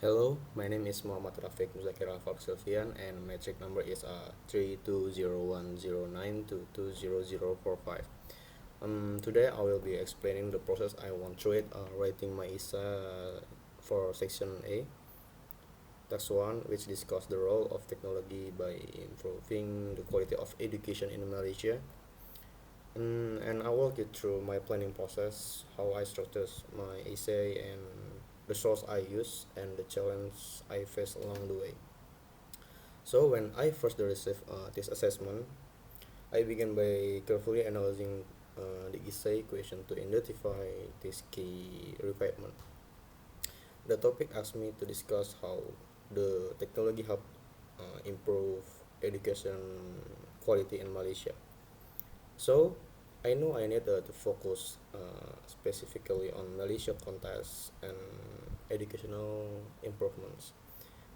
Hello, my name is Muhammad Rafik Muzakir and my check number is 320109220045. Today I will be explaining the process I went through it writing my ISA for section A, tax 1, which discuss the role of technology by improving the quality of education in Malaysia. And I walk you through my planning process, how I structured my essay, and the source I use, and the challenge I face along the way. So when I first received this assessment, I began by carefully analyzing the essay question to identify this key requirement. The topic asked me to discuss how the technology help improve education quality in Malaysia. So I know I need to focus specifically on Malaysia context and educational improvements.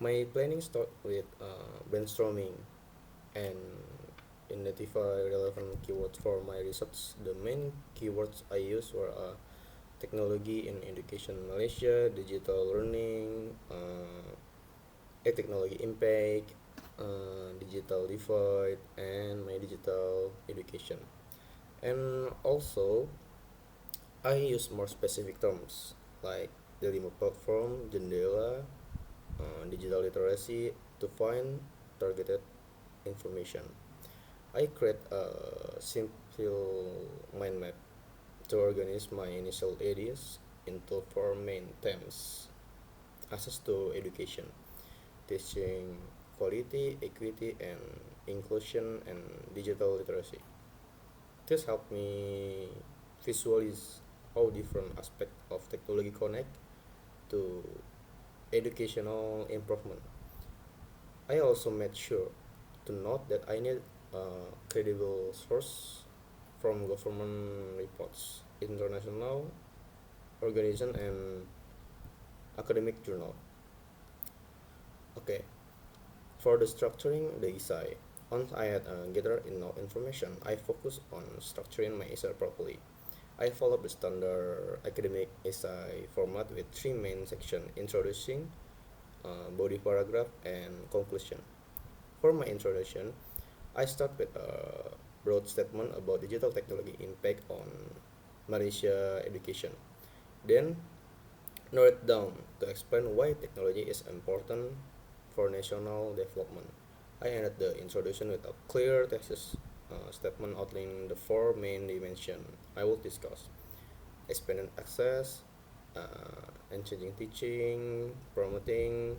My planning start with brainstorming and identify relevant keywords for my research. The main keywords I used were technology in education in Malaysia, digital learning, technology impact, digital divide, and my digital education. And also, I use more specific terms like the remote platform, jendela, digital literacy to find targeted information. I create a simple mind map to organize my initial ideas into four main themes: access to education, teaching quality, equity, and inclusion, and digital literacy. This helped me visualize how different aspects of technology connect to educational improvement. I also made sure to note that I need a credible source from government reports, international organization, and academic journal. Okay, for the structuring the essay, once I had gathered enough information, I focused on structuring my essay properly. I followed the standard academic essay format with three main sections: introducing, body paragraph, and conclusion. For my introduction, I start with a broad statement about digital technology impact on Malaysia education. Then narrow it down to explain why technology is important for national development. I ended the introduction with a clear thesis statement outlining the four main dimensions I will discuss: expanded access, and changing teaching, promoting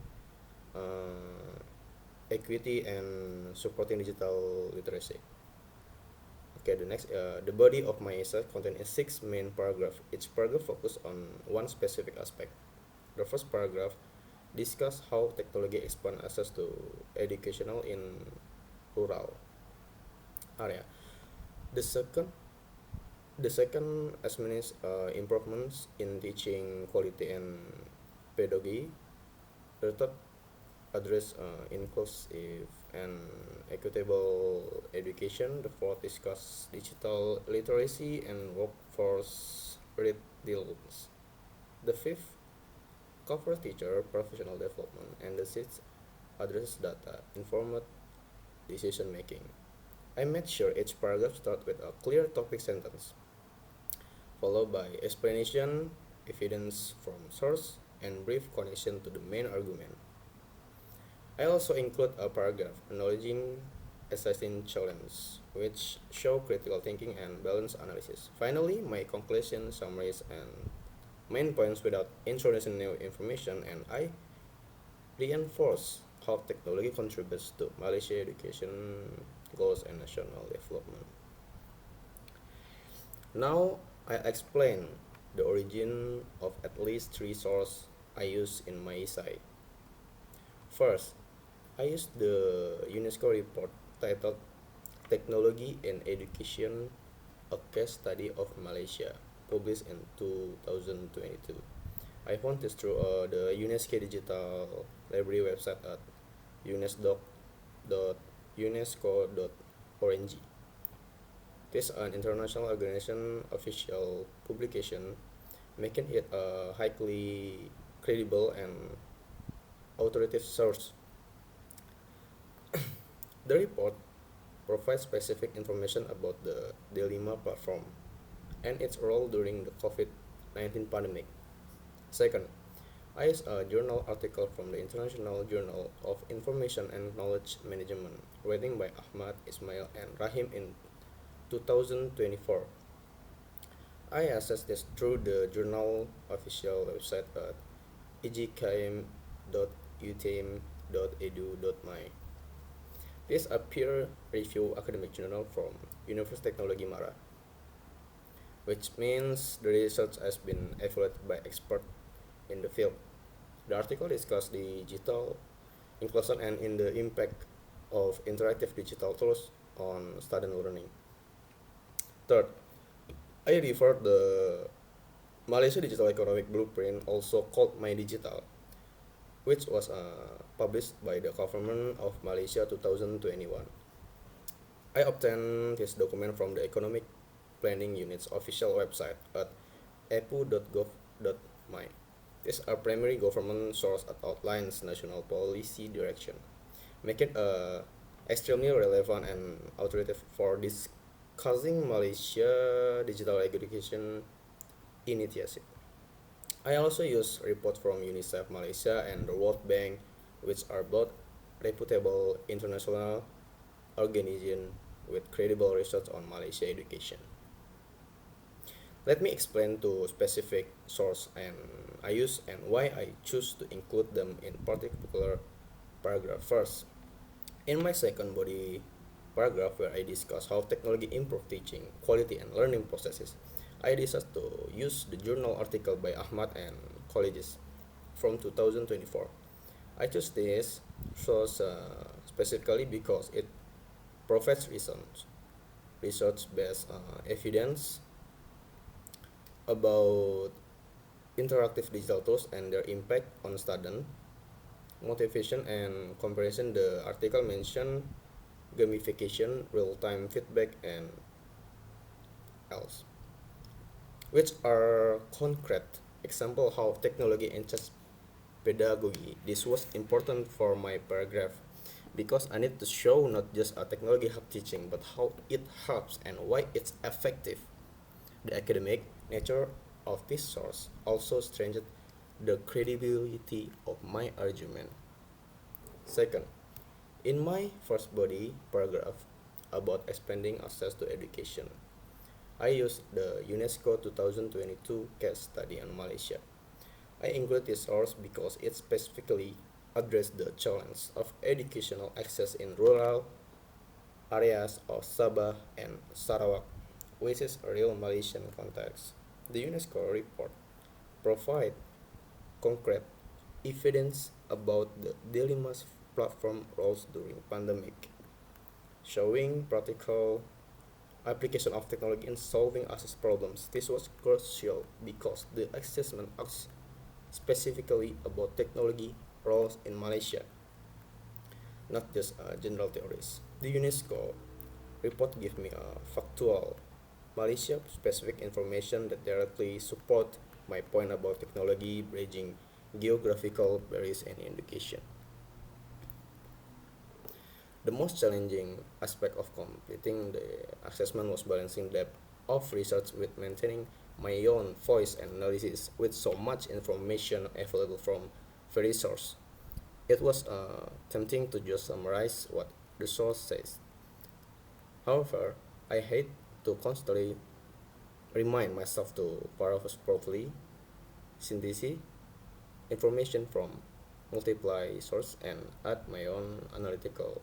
equity, and supporting digital literacy. Okay, the body of my essay contains six main paragraphs. Each paragraph focuses on one specific aspect. The first paragraph discuss how technology expand access to educational in rural area. The second the second examines improvements in teaching quality and pedagogy. The third address inclusive and equitable education. The fourth discuss digital literacy and workforce readiness. The fifth cover teacher professional development, and the sixth addresses data informed decision making. I made sure each paragraph starts with a clear topic sentence, followed by explanation, evidence from source, and brief connection to the main argument. I also include a paragraph acknowledging assessing challenge, which show critical thinking and balanced analysis. Finally, my conclusion, summaries, and main points without introducing new information, and I reinforce how technology contributes to Malaysia education goals and national development. Now, I explain the origin of at least three sources I use in my essay. First, I used the UNESCO report titled Technology and Education, a Case Study of Malaysia, published in 2022. I found this through the UNESCO Digital Library website at unesdoc.unesco.org. This is an international organization official publication, making it highly credible and authoritative source. The report provides specific information about the Dilemma platform and its role during the COVID-19 pandemic. Second, I used a journal article from the International Journal of Information and Knowledge Management, written by Ahmad, Ismail, and Rahim in 2024. I accessed this through the journal official website at egkm.utm.edu.my. This is a peer-reviewed academic journal from University Technology Mara, which means the research has been evaluated by experts in the field. The article discussed digital inclusion and in the impact of interactive digital tools on student learning. Third, I referred the Malaysia Digital Economic Blueprint, also called My Digital, which was published by the government of Malaysia 2021. I obtained this document from the Economic Planning Unit's official website at epu.gov.my. This is a primary government source that outlines national policy direction, making it extremely relevant and authoritative for discussing Malaysia digital education initiative. I also use reports from UNICEF Malaysia and the World Bank, which are both reputable international organizations with credible research on Malaysia education. Let me explain two specific sources and I use and why I choose to include them in particular paragraph. First, in my second body paragraph where I discuss how technology improve teaching quality and learning processes, I decided to use the journal article by Ahmad and colleagues from 2024. I chose this source specifically because it provides research-based evidence about interactive digital tools and their impact on student motivation and comparison. The article mentioned gamification, real-time feedback, and else, which are concrete example how technology enhances pedagogy. This was important for my paragraph because I need to show not just a technology help teaching but how it helps and why it's effective. The academic nature of this source also strengthened the credibility of my argument. Second, in my first body paragraph about expanding access to education, I used the UNESCO 2022 case study on Malaysia. I include this source because it specifically addressed the challenge of educational access in rural areas of Sabah and Sarawak, which is a real Malaysian context. The UNESCO report provides concrete evidence about the dilemmas platform roles during pandemic, showing practical application of technology in solving access problems. This was crucial because the assessment asks specifically about technology roles in Malaysia, not just general theories. The UNESCO report gives me a factual Malaysia specific information that directly support my point about technology bridging geographical barriers in education. The most challenging aspect of completing the assessment was balancing depth of research with maintaining my own voice and analysis with so much information available from various sources. It was tempting to just summarize what the source says. However, I hate to constantly remind myself to paraphrase properly, synthesize information from multiple sources, and add my own analytical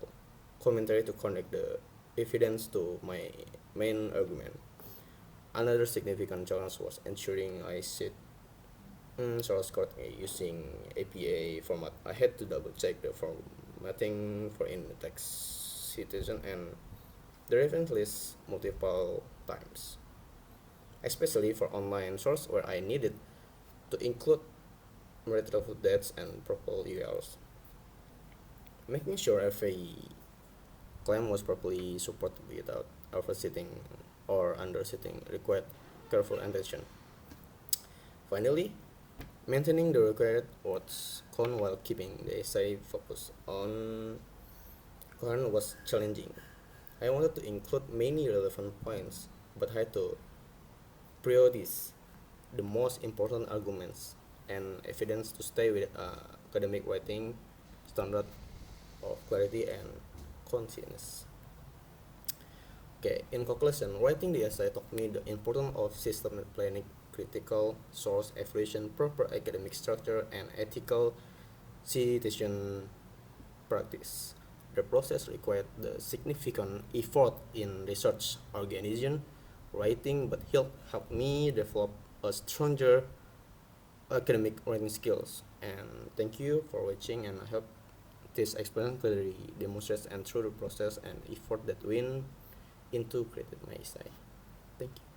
commentary to connect the evidence to my main argument. Another significant challenge was ensuring I cite source code using APA format. I had to double check the formatting for in the text citation and the reference list multiple times, especially for online source where I needed to include retrieval dates and proper URLs. Making sure every claim was properly supported without oversetting or undersetting required careful attention. Finally, Maintaining the required words count while keeping the essay focus on coherence was challenging. I wanted to include many relevant points, but had to prioritize the most important arguments and evidence to stay with academic writing standard of clarity and conciseness. Okay, in conclusion, writing the essay taught me the importance of systematic planning, critical source evaluation, proper academic structure, and ethical citation practice. The process required the significant effort in research organization, writing, but helped me develop a stronger academic writing skills. And thank you for watching, and I hope this experience clearly demonstrates and through the process and effort that went into creating my essay. Thank you.